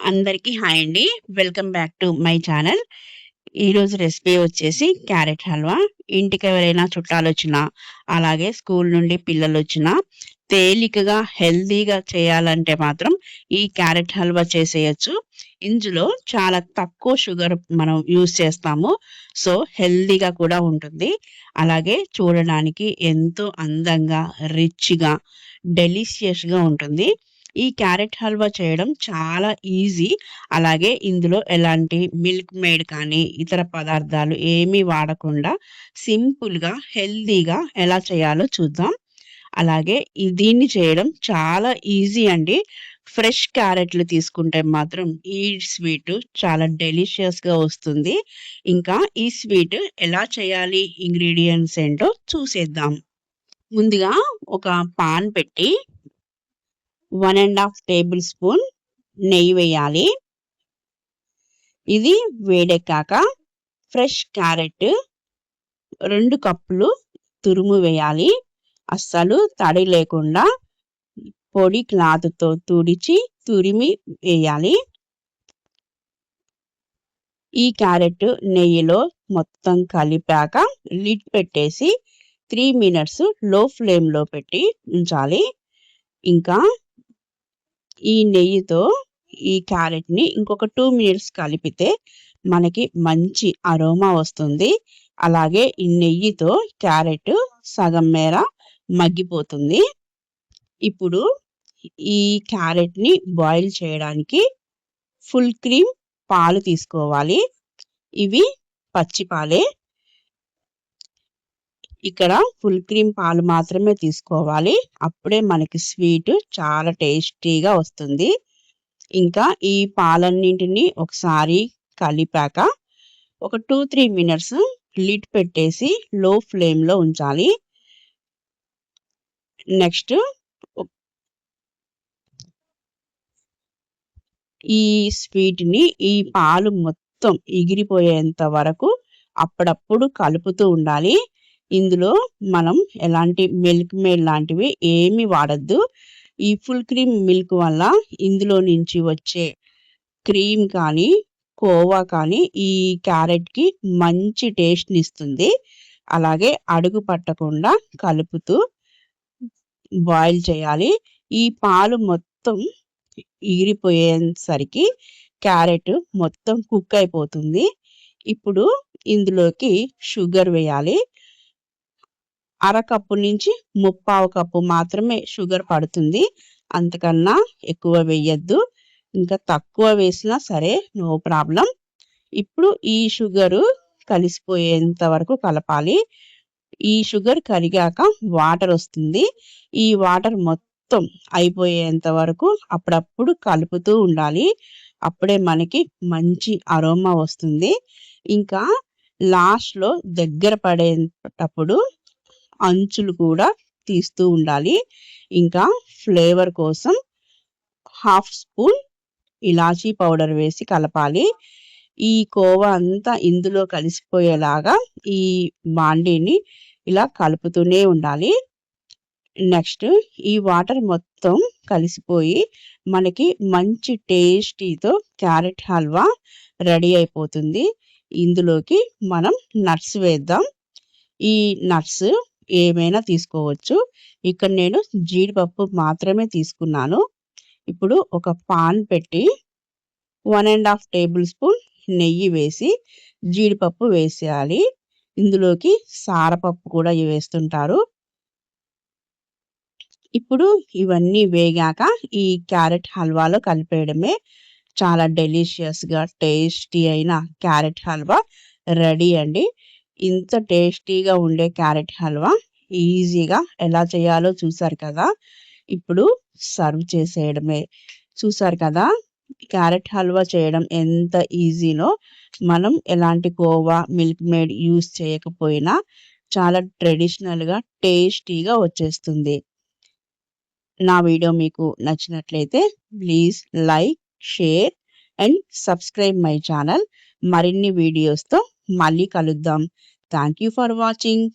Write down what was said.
అందరికీ హాయ్ అండి. Welcome back to my channel. ఈరోజు రెసిపీ వచ్చేసి క్యారెట్ హల్వా. ఇంటికి ఎవరైనా చుట్టాలొచ్చినా, అలాగే స్కూల్ నుండి పిల్లలొచ్చినా తేలికగా, హెల్తీగా చేయాలంటే మాత్రం ఈ క్యారెట్ హల్వా చేసేయొచ్చు. ఇందులో చాలా తక్కువ షుగర్ మనం యూజ్ చేస్తాము. సో, హెల్తీగా కూడా ఉంటుంది. అలాగే చూడడానికి ఎంతో అందంగా, రిచ్‌గా, డెలిషియస్‌గా ఉంటుంది. ఈ క్యారెట్ హల్వా చేయడం చాలా ఈజీ. అలాగే ఇందులో ఎలాంటి మిల్క్ మేడ్ కానీ, ఇతర పదార్థాలు ఏమీ వాడకుండా సింపుల్‌గా, హెల్తీగా ఎలా చేయాలో చూద్దాం. అలాగే దీన్ని చేయడం చాలా ఈజీ అండి. ఫ్రెష్ క్యారెట్లు తీసుకుంటే మాత్రం ఈ స్వీటు చాలా డెలిషియస్‌గా వస్తుంది. ఇంకా ఈ స్వీట్ ఎలా చేయాలి, ఇంగ్రీడియెంట్స్ ఏంటో చూసేద్దాం. ముందుగా ఒక పాన్ పెట్టి 1 ½ టేబుల్ స్పూన్ నెయ్యి వేయాలి. ఇది వేడెక్కాక ఫ్రెష్ క్యారెట్ 2 కప్పులు తురుము వేయాలి. అస్సలు తడి లేకుండా పొడి క్లాత్‌తో తురిమి వేయాలి. ఈ క్యారెట్ నెయ్యిలో మొత్తం కలిపాక లిడ్ పెట్టేసి 3 మినిట్స్ లో ఫ్లేమ్‌లో పెట్టి ఉంచాలి. ఇంకా ఈ నెయ్యితో ఈ క్యారెట్‌ని ఇంకొక 2 మినిట్స్ కలిపితే మనకి మంచి అరోమా వస్తుంది. అలాగే ఈ నెయ్యితో క్యారెట్ సగం మేర మగ్గిపోతుంది. ఇప్పుడు ఈ క్యారెట్‌ని బాయిల్ చేయడానికి ఫుల్ క్రీమ్ పాలు తీసుకోవాలి. ఇవి పచ్చి పాలే. ఇక్కడ ఫుల్ క్రీమ్ పాలు మాత్రమే తీసుకోవాలి. అప్పుడే మనకి స్వీట్ చాలా టేస్టీగా వస్తుంది. ఇంకా ఈ పాలన్నింటిని ఒకసారి కలిపాక ఒక 2-3 మినిట్స్ లిడ్ పెట్టేసి లో ఫ్లేమ్‌లో ఉంచాలి. నెక్స్ట్ ఈ స్వీట్‌ని ఈ పాలు మొత్తం ఎగిరిపోయేంత వరకు అప్పుడప్పుడు కలుపుతూ ఉండాలి. ఇందులో మనం ఎలాంటి మిల్క్ మేడ్ లాంటివి ఏమీ వాడొద్దు. ఈ ఫుల్ క్రీమ్ మిల్క్ వల్ల ఇందులో నుంచి వచ్చే క్రీమ్ కానీ, కోవా కానీ ఈ క్యారెట్‌కి మంచి టేస్ట్‌నిస్తుంది. అలాగే అడుగు పట్టకుండా కలుపుతూ బాయిల్ చేయాలి. ఈ పాలు మొత్తం ఎగిరిపోయేసరికి క్యారెట్ మొత్తం కుక్ అయిపోతుంది. ఇప్పుడు ఇందులోకి షుగర్ వేయాలి. అరకప్పు నుంచి ముప్పావు కప్పు మాత్రమే షుగర్ పడుతుంది. అంతకన్నా ఎక్కువ వేయొద్దు. ఇంకా తక్కువ వేసినా సరే నో ప్రాబ్లమ్. ఇప్పుడు ఈ షుగరు కలిసిపోయేంత వరకు కలపాలి. ఈ షుగర్ కరిగాక వాటర్ వస్తుంది. ఈ వాటర్ మొత్తం అయిపోయేంత వరకు అప్పుడప్పుడు కలుపుతూ ఉండాలి. అప్పుడే మనకి మంచి అరోమా వస్తుంది. ఇంకా లాస్ట్‌లో దగ్గర పడేటప్పుడు అంచులు కూడా తీస్తూ ఉండాలి. ఇంకా ఫ్లేవర్ కోసం హాఫ్ స్పూన్ ఇలాచీ పౌడర్ వేసి కలపాలి. ఈ కోవా అంతా ఇందులో కలిసిపోయేలాగా ఈ బాండీని ఇలా కలుపుతూనే ఉండాలి. నెక్స్ట్ ఈ వాటర్ మొత్తం కలిసిపోయి మనకి మంచి టేస్టీతో క్యారెట్ హల్వా రెడీ అయిపోతుంది. ఇందులోకి మనం నట్స్ వేద్దాం. ఈ నట్స్ ఏమైనా తీసుకోవచ్చు. ఇక్కడ నేను జీడిపప్పు మాత్రమే తీసుకున్నాను. ఇప్పుడు ఒక పాన్ పెట్టి 1 ½ టేబుల్ స్పూన్ నెయ్యి వేసి జీడిపప్పు వేసేయాలి. ఇందులోకి సారపప్పు కూడా వేస్తుంటారు. ఇప్పుడు ఇవన్నీ వేగాక ఈ క్యారెట్ హల్వాలో కలిపేయడమే. చాలా డెలిషియస్‌గా, టేస్టీ అయిన క్యారెట్ హల్వా రెడీ అండి. ఇంత టేస్టీగా ఉండే క్యారెట్ హల్వా ఈజీగా ఎలా చేయాలో చూసారు కదా! ఇప్పుడు సర్వ్ చేసేయడమే. చూసారు కదా! క్యారెట్ హల్వా చేయడం ఎంత ఈజీనో. మనం ఎలాంటి కోవా, మిల్క్ మేడ్ యూజ్ చేయకపోయినా చాలా ట్రెడిషనల్‌గా, టేస్టీగా వచ్చేస్తుంది. నా వీడియో మీకు నచ్చినట్లయితే please like, share and subscribe my channel. మరిన్ని వీడియోస్‌తో మళ్ళీ కలుద్దాం. Thank you for watching.